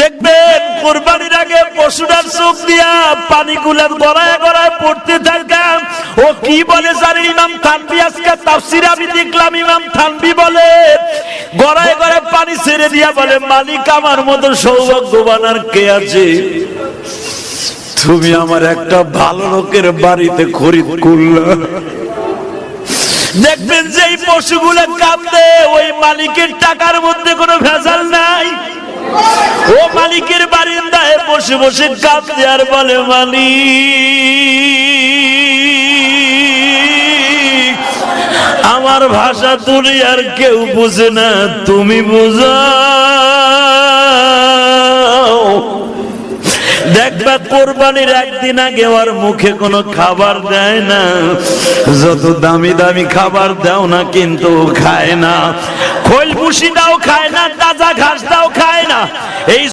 দেখবেন কুরবানির আগে পশুটার চোখ দিয়া পানিগুলো গড়ায় গড়ায় পড়তে থাকে। ও কি বলে জানেন? ইমাম থানভী আজকে তাফসীরে আমি দেখলাম, ইমাম থানভী বলে গড়ায় গড়ায় পানি ছেড়ে দিয়া বলে, মালিক আমার মতো সৌভাগ্যবান আর কে আছে? তুমি আমার একটা ভালো লোকের বাড়িতে খরিদ করলা। দেখবেন যে এই পশুগুলো কাঁদে, ওই মালিকের টাকার মধ্যে কোনো ভেজাল নাই। ও মালিকের বারিন্দায় বসে বসে কাঁদে আর বলে, মালিক আমার ভাষা তুমি আর কেউ বুঝে না, তুমি বুঝাও। দেখবা কোরবানির একদিন আগে ওর মুখে কোনো খাবার দেয় না, যত দামি দামি খাবার দাও না কিন্তু খায় না, খোল ভুসি দাও খায় না, তাজা ঘাস দাও খায় না। এই